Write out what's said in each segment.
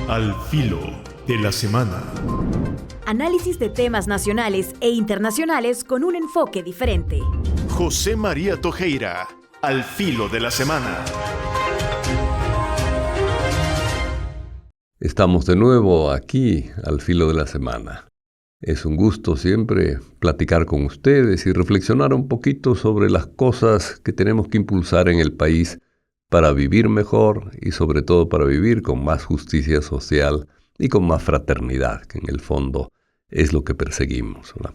Al filo de la semana. Análisis de temas nacionales e internacionales con un enfoque diferente. José María Tojeira, al filo de la semana. Estamos de nuevo aquí, al filo de la semana. Es un gusto siempre platicar con ustedes y reflexionar un poquito sobre las cosas que tenemos que impulsar en el país para vivir mejor y sobre todo para vivir con más justicia social y con más fraternidad, que en el fondo es lo que perseguimos, ¿verdad?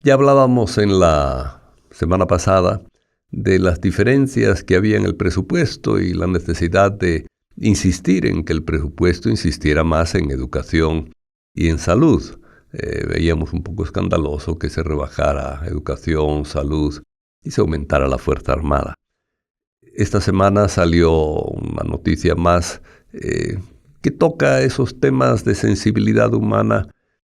Ya hablábamos en la semana pasada de las diferencias que había en el presupuesto y la necesidad de insistir en que el presupuesto insistiera más en educación y en salud. Veíamos un poco escandaloso que se rebajara educación, salud y se aumentara la Fuerza Armada. Esta semana salió una noticia más que toca esos temas de sensibilidad humana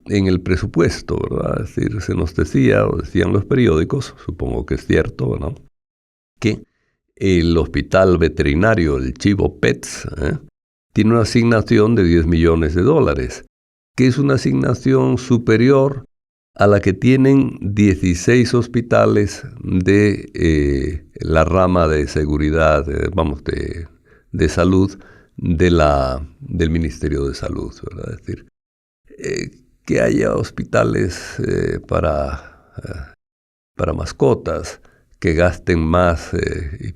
en el presupuesto, ¿verdad? Es decir, se nos decía, o decían los periódicos, supongo que es cierto, ¿no?, que el hospital veterinario, el Chivo Pets, tiene una asignación de $10 millones, que es una asignación superior a la que tienen 16 hospitales de la rama de seguridad, de salud del Ministerio de Salud, ¿verdad? Es decir, que haya hospitales para mascotas que gasten más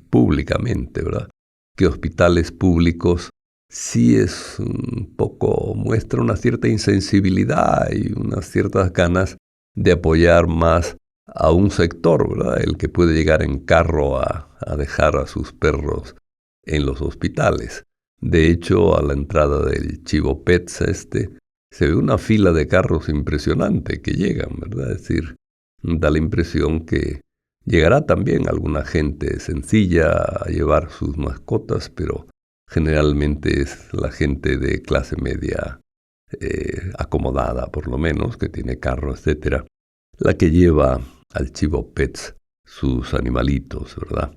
públicamente, ¿verdad?, que hospitales públicos, sí es un poco, muestra una cierta insensibilidad y unas ciertas ganas de apoyar más a un sector, ¿verdad?, el que puede llegar en carro a dejar a sus perros en los hospitales. De hecho, a la entrada del Chivo Pets se ve una fila de carros impresionante que llegan, ¿verdad? Es decir, da la impresión que llegará también alguna gente sencilla a llevar sus mascotas, pero generalmente es la gente de clase media acomodada, por lo menos, que tiene carro, etcétera, la que lleva al Chivo Pets sus animalitos, ¿verdad?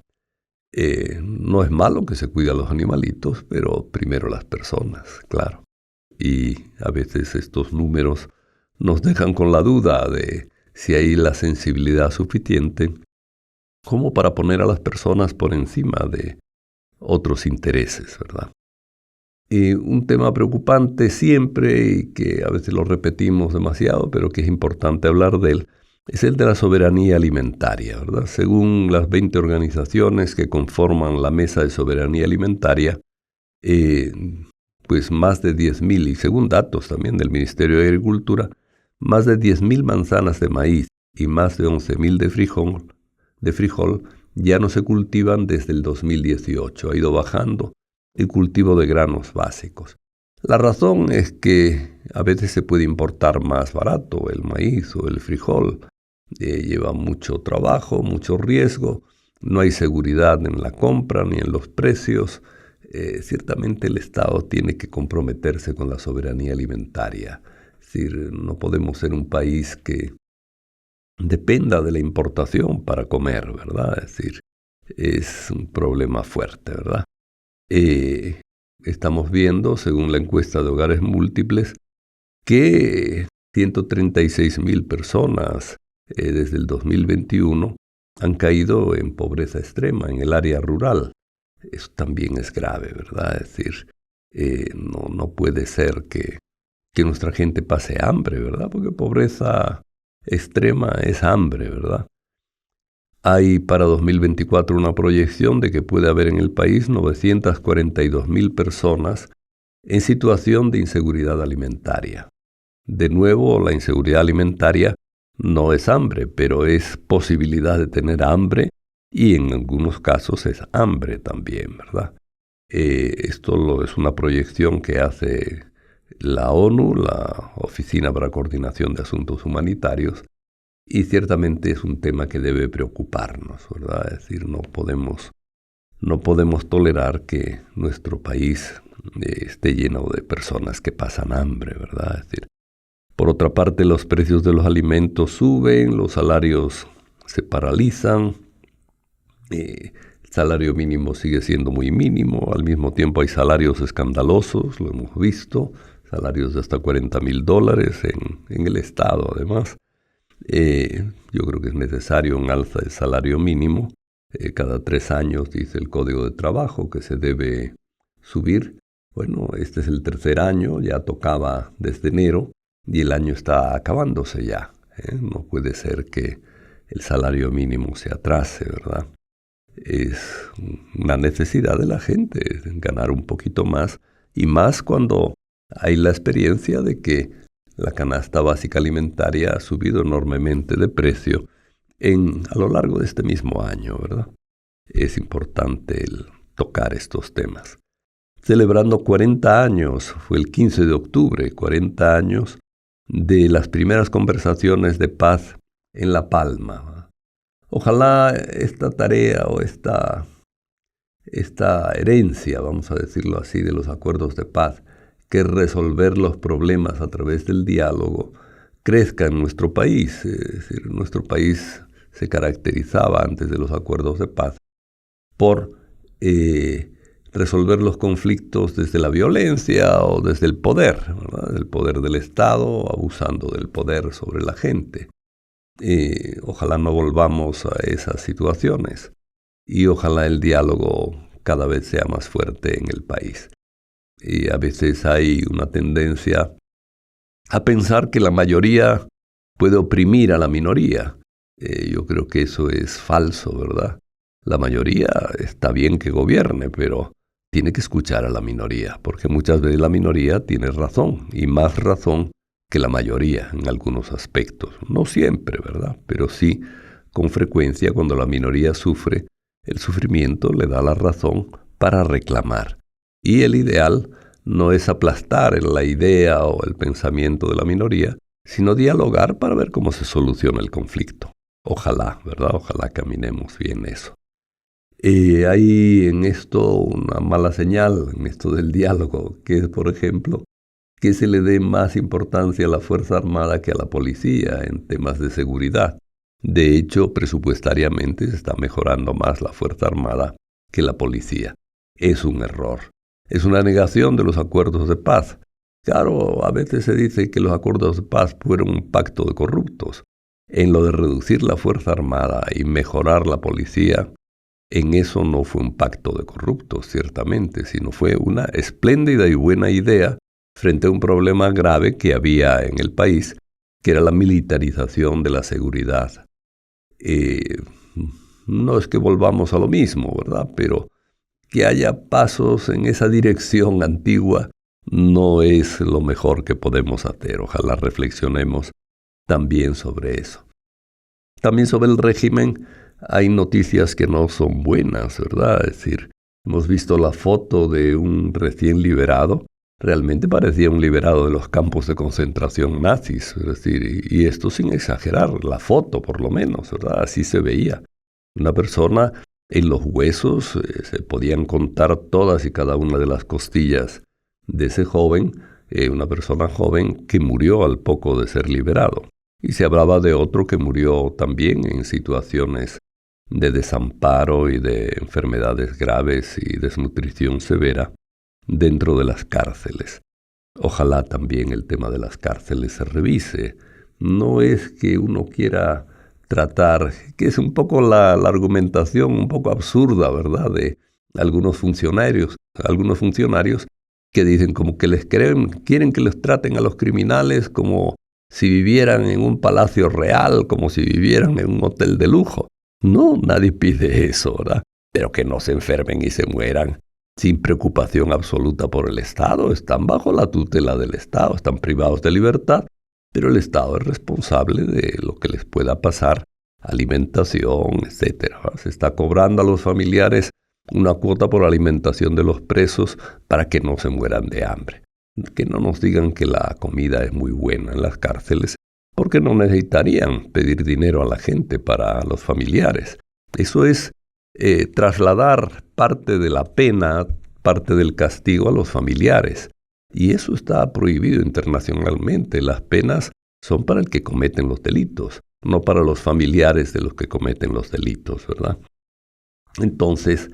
No es malo que se cuide a los animalitos, pero primero las personas, claro. Y a veces estos números nos dejan con la duda de si hay la sensibilidad suficiente como para poner a las personas por encima de otros intereses, ¿verdad? Y un tema preocupante siempre, y que a veces lo repetimos demasiado, pero que es importante hablar de él, es el de la soberanía alimentaria, ¿verdad? Según las 20 organizaciones que conforman la Mesa de Soberanía Alimentaria, pues más de 10.000, y según datos también del Ministerio de Agricultura, más de 10.000 manzanas de maíz y más de 11.000 de frijol ya no se cultivan desde el 2018. Ha ido bajando el cultivo de granos básicos. La razón es que a veces se puede importar más barato el maíz o el frijol. Lleva mucho trabajo, mucho riesgo, no hay seguridad en la compra ni en los precios. Ciertamente el Estado tiene que comprometerse con la soberanía alimentaria. Es decir, no podemos ser un país que dependa de la importación para comer, ¿verdad? Es decir, es un problema fuerte, ¿verdad? Estamos viendo, según la encuesta de Hogares Múltiples, que 136.000 personas desde el 2021 han caído en pobreza extrema en el área rural. Eso también es grave, ¿verdad? Es decir, no puede ser que nuestra gente pase hambre, ¿verdad? Porque pobreza extrema es hambre, ¿verdad? Hay para 2024 una proyección de que puede haber en el país 942.000 personas en situación de inseguridad alimentaria. De nuevo, la inseguridad alimentaria no es hambre, pero es posibilidad de tener hambre y en algunos casos es hambre también, ¿verdad? Esto es una proyección que hace la ONU, la Oficina para Coordinación de Asuntos Humanitarios, y ciertamente es un tema que debe preocuparnos, ¿verdad? Es decir, no podemos tolerar que nuestro país esté lleno de personas que pasan hambre, ¿verdad? Es decir, por otra parte, los precios de los alimentos suben, los salarios se paralizan, el salario mínimo sigue siendo muy mínimo, al mismo tiempo hay salarios escandalosos, lo hemos visto, salarios de hasta $40,000 en el Estado además. Yo creo que es necesario un alza del salario mínimo. Cada 3 años dice el Código de Trabajo que se debe subir. Bueno, este es el 3er año, ya tocaba desde enero y el año está acabándose ya. No puede ser que el salario mínimo se atrase, ¿verdad? Es una necesidad de la gente ganar un poquito más, y más cuando hay la experiencia de que la canasta básica alimentaria ha subido enormemente de precio a lo largo de este mismo año, ¿verdad? Es importante el tocar estos temas. Celebrando 40 años, fue el 15 de octubre, 40 años de las primeras conversaciones de paz en La Palma. Ojalá esta tarea o esta herencia, vamos a decirlo así, de los acuerdos de paz, que resolver los problemas a través del diálogo, crezca en nuestro país. Es decir, nuestro país se caracterizaba antes de los acuerdos de paz por resolver los conflictos desde la violencia o desde el poder, ¿verdad? El poder del Estado, abusando del poder sobre la gente. Ojalá no volvamos a esas situaciones y ojalá el diálogo cada vez sea más fuerte en el país. Y a veces hay una tendencia a pensar que la mayoría puede oprimir a la minoría. Yo creo que eso es falso, ¿verdad? La mayoría está bien que gobierne, pero tiene que escuchar a la minoría, porque muchas veces la minoría tiene razón, y más razón que la mayoría en algunos aspectos. No siempre, ¿verdad? Pero sí, con frecuencia, cuando la minoría sufre, el sufrimiento le da la razón para reclamar. Y el ideal no es aplastar la idea o el pensamiento de la minoría, sino dialogar para ver cómo se soluciona el conflicto. Ojalá, ¿verdad? Ojalá caminemos bien eso. Hay en esto una mala señal, en esto del diálogo, que es, por ejemplo, que se le dé más importancia a la Fuerza Armada que a la policía en temas de seguridad. De hecho, presupuestariamente se está mejorando más la Fuerza Armada que la policía. Es un error. Es una negación de los acuerdos de paz. Claro, a veces se dice que los acuerdos de paz fueron un pacto de corruptos. En lo de reducir la Fuerza Armada y mejorar la policía, en eso no fue un pacto de corruptos, ciertamente, sino fue una espléndida y buena idea frente a un problema grave que había en el país, que era la militarización de la seguridad. No es que volvamos a lo mismo, ¿verdad? Pero que haya pasos en esa dirección antigua no es lo mejor que podemos hacer. Ojalá reflexionemos también sobre eso. También sobre el régimen hay noticias que no son buenas, ¿verdad? Es decir, hemos visto la foto de un recién liberado. Realmente parecía un liberado de los campos de concentración nazis, es decir, y esto sin exagerar, la foto por lo menos, ¿verdad? Así se veía. Una persona, en los huesos se podían contar todas y cada una de las costillas de ese joven, una persona joven que murió al poco de ser liberado. Y se hablaba de otro que murió también en situaciones de desamparo y de enfermedades graves y desnutrición severa dentro de las cárceles. Ojalá también el tema de las cárceles se revise. No es que uno quiera tratar, que es un poco la argumentación un poco absurda, ¿verdad?, de algunos funcionarios que dicen como que quieren que les traten a los criminales como si vivieran en un palacio real, como si vivieran en un hotel de lujo. No, nadie pide eso, ¿verdad? Pero que no se enfermen y se mueran sin preocupación absoluta por el Estado. Están bajo la tutela del Estado, están privados de libertad, pero el Estado es responsable de lo que les pueda pasar, alimentación, etc. Se está cobrando a los familiares una cuota por alimentación de los presos para que no se mueran de hambre. Que no nos digan que la comida es muy buena en las cárceles, porque no necesitarían pedir dinero a la gente para los familiares. Eso es trasladar parte de la pena, parte del castigo a los familiares. Y eso está prohibido internacionalmente. Las penas son para el que cometen los delitos, no para los familiares de los que cometen los delitos, ¿verdad? Entonces,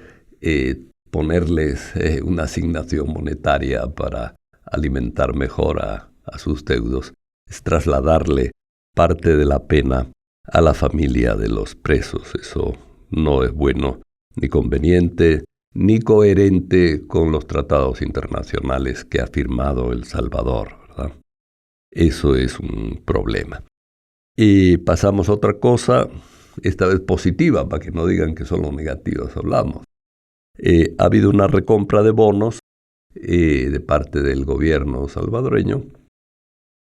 ponerles una asignación monetaria para alimentar mejor a sus deudos, es trasladarle parte de la pena a la familia de los presos. Eso no es bueno ni conveniente ni coherente con los tratados internacionales que ha firmado El Salvador, ¿verdad? Eso es un problema. Y pasamos a otra cosa, esta vez positiva, para que no digan que solo negativas hablamos. Ha habido una recompra de bonos de parte del gobierno salvadoreño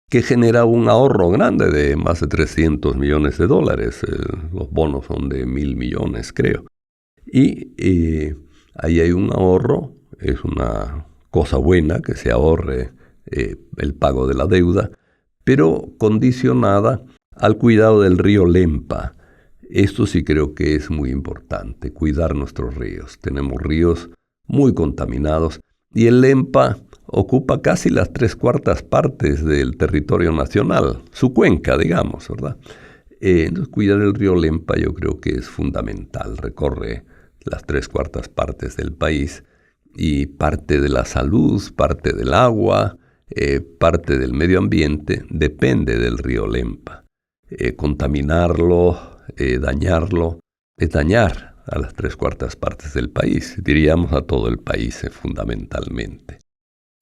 que genera un ahorro grande de más de $300 millones. Los bonos son de 1.000 millones, creo. Y ahí hay un ahorro, es una cosa buena que se ahorre el pago de la deuda, pero condicionada al cuidado del río Lempa. Esto sí creo que es muy importante, cuidar nuestros ríos. Tenemos ríos muy contaminados y el Lempa ocupa casi las 3/4 partes del territorio nacional, su cuenca, digamos, ¿verdad? Entonces, cuidar el río Lempa yo creo que es fundamental. Recorre las 3/4 partes del país y parte de la salud, parte del agua, parte del medio ambiente depende del río Lempa. Contaminarlo, dañarlo, es dañar a las 3/4 partes del país, diríamos a todo el país fundamentalmente.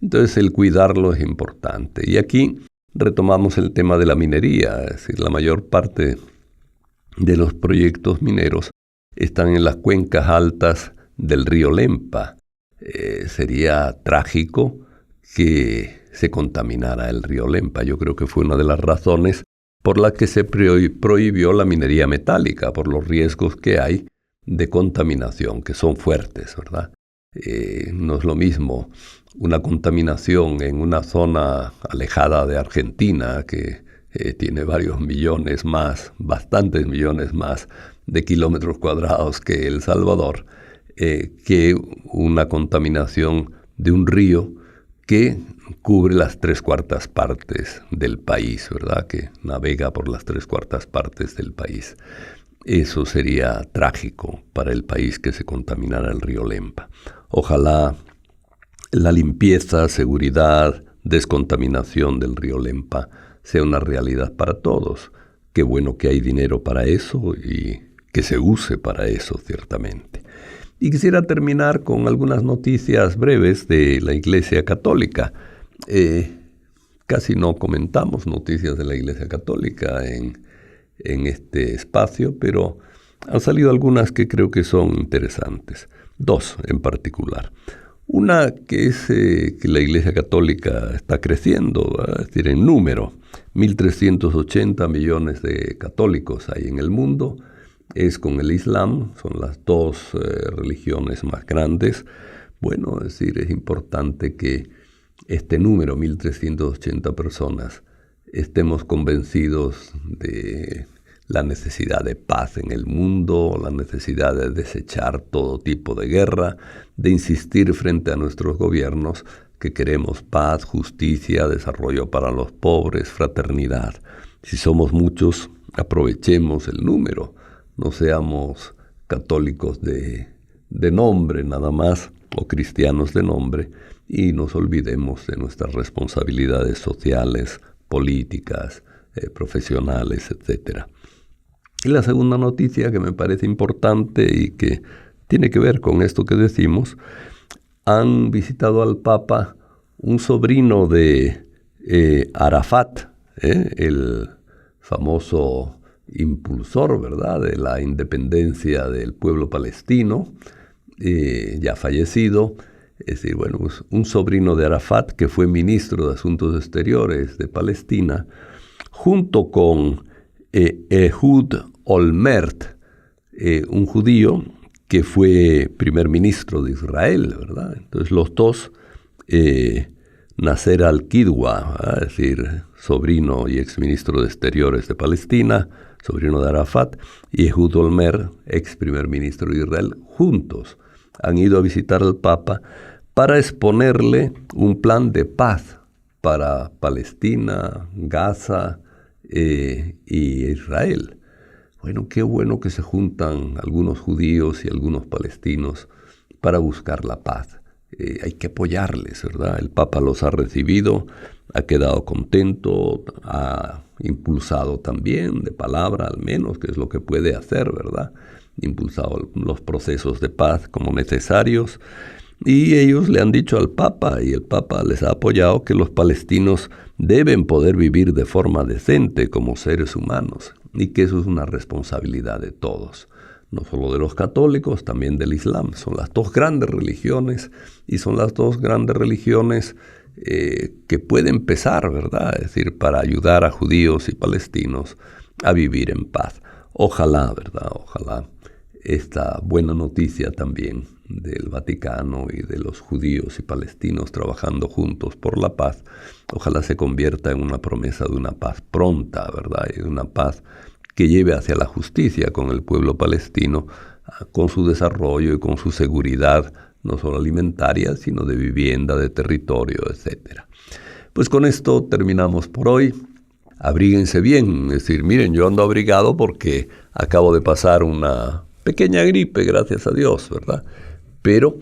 Entonces el cuidarlo es importante. Y aquí retomamos el tema de la minería, es decir, la mayor parte de los proyectos mineros están en las cuencas altas del río Lempa. Sería trágico que se contaminara el río Lempa. Yo creo que fue una de las razones por las que se prohibió la minería metálica, por los riesgos que hay de contaminación, que son fuertes, ¿verdad? No es lo mismo una contaminación en una zona alejada de Argentina, que tiene varios millones más, bastantes millones más de kilómetros cuadrados que El Salvador, que una contaminación de un río que cubre las 3/4 partes del país, ¿verdad? Que navega por las 3/4 partes del país. Eso sería trágico para el país que se contaminara el río Lempa. Ojalá la limpieza, seguridad, descontaminación del río Lempa sea una realidad para todos. Qué bueno que hay dinero para eso y que se use para eso, ciertamente. Y quisiera terminar con algunas noticias breves de la Iglesia Católica. Casi no comentamos noticias de la Iglesia Católica en este espacio, pero han salido algunas que creo que son interesantes. Dos en particular. Una que es que la Iglesia Católica está creciendo, es decir, en número. 1.380 millones de católicos hay en el mundo. Es con el Islam, son las dos religiones más grandes. Bueno, es decir, es importante que este número, 1.380 personas, estemos convencidos de la necesidad de paz en el mundo, la necesidad de desechar todo tipo de guerra, de insistir frente a nuestros gobiernos que queremos paz, justicia, desarrollo para los pobres, fraternidad. Si somos muchos, aprovechemos el número, no seamos católicos de nombre nada más, o cristianos de nombre, y nos olvidemos de nuestras responsabilidades sociales, políticas, profesionales, etc. Y la segunda noticia que me parece importante y que tiene que ver con esto que decimos, han visitado al Papa un sobrino de Arafat, el famoso impulsor, ¿verdad?, de la independencia del pueblo palestino, ya fallecido. Es decir, bueno, pues un sobrino de Arafat que fue ministro de Asuntos Exteriores de Palestina, junto con Ehud Olmert, un judío que fue primer ministro de Israel, ¿verdad? Entonces los dos, Nasser al-Kidwa, es decir, sobrino y exministro de Exteriores de Palestina, sobrino de Arafat, y Ehud Olmert, ex primer ministro de Israel, juntos han ido a visitar al Papa para exponerle un plan de paz para Palestina, Gaza y Israel. Bueno, qué bueno que se juntan algunos judíos y algunos palestinos para buscar la paz. hay que apoyarles, ¿verdad? El Papa los ha recibido, ha quedado contento, ha impulsado también, de palabra al menos, que es lo que puede hacer, ¿verdad? Impulsado los procesos de paz como necesarios, y ellos le han dicho al Papa, y el Papa les ha apoyado, que los palestinos deben poder vivir de forma decente como seres humanos, y que eso es una responsabilidad de todos, no solo de los católicos, también del Islam. Son las dos grandes religiones, y son las dos grandes religiones que pueden empezar, ¿verdad? Es decir, para ayudar a judíos y palestinos a vivir en paz. Ojalá, ¿verdad? Ojalá esta buena noticia también del Vaticano y de los judíos y palestinos trabajando juntos por la paz, ojalá se convierta en una promesa de una paz pronta, ¿verdad? Y de una paz que lleve hacia la justicia con el pueblo palestino, con su desarrollo y con su seguridad, no solo alimentaria, sino de vivienda, de territorio, etc. Pues con esto terminamos por hoy. Abríguense bien, es decir, miren, yo ando abrigado porque acabo de pasar una pequeña gripe, gracias a Dios, ¿verdad? Pero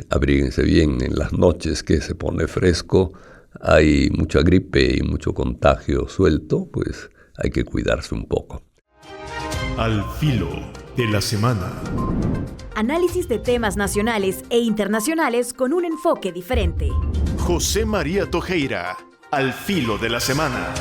abríguense bien en las noches que se pone fresco, hay mucha gripe y mucho contagio suelto, pues hay que cuidarse un poco. Al filo de la semana. Análisis de temas nacionales e internacionales con un enfoque diferente. José María Tojeira, al filo de la semana.